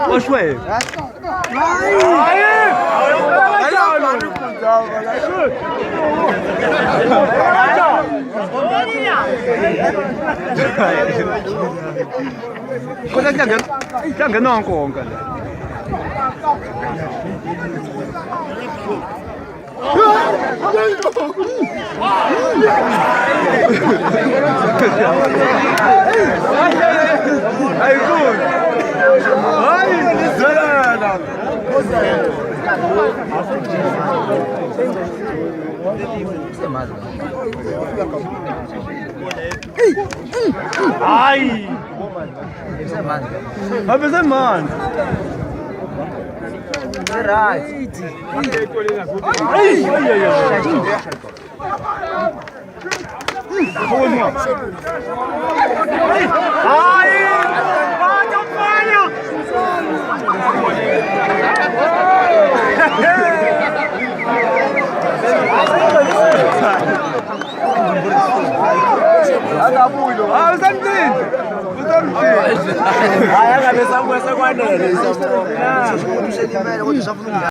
我睡。我这样跟弄过跟的。哎，good， 哎，真的。Ai! Ma per man. Ah, Santin! Ay, ang sabi sa mga sa kwanel.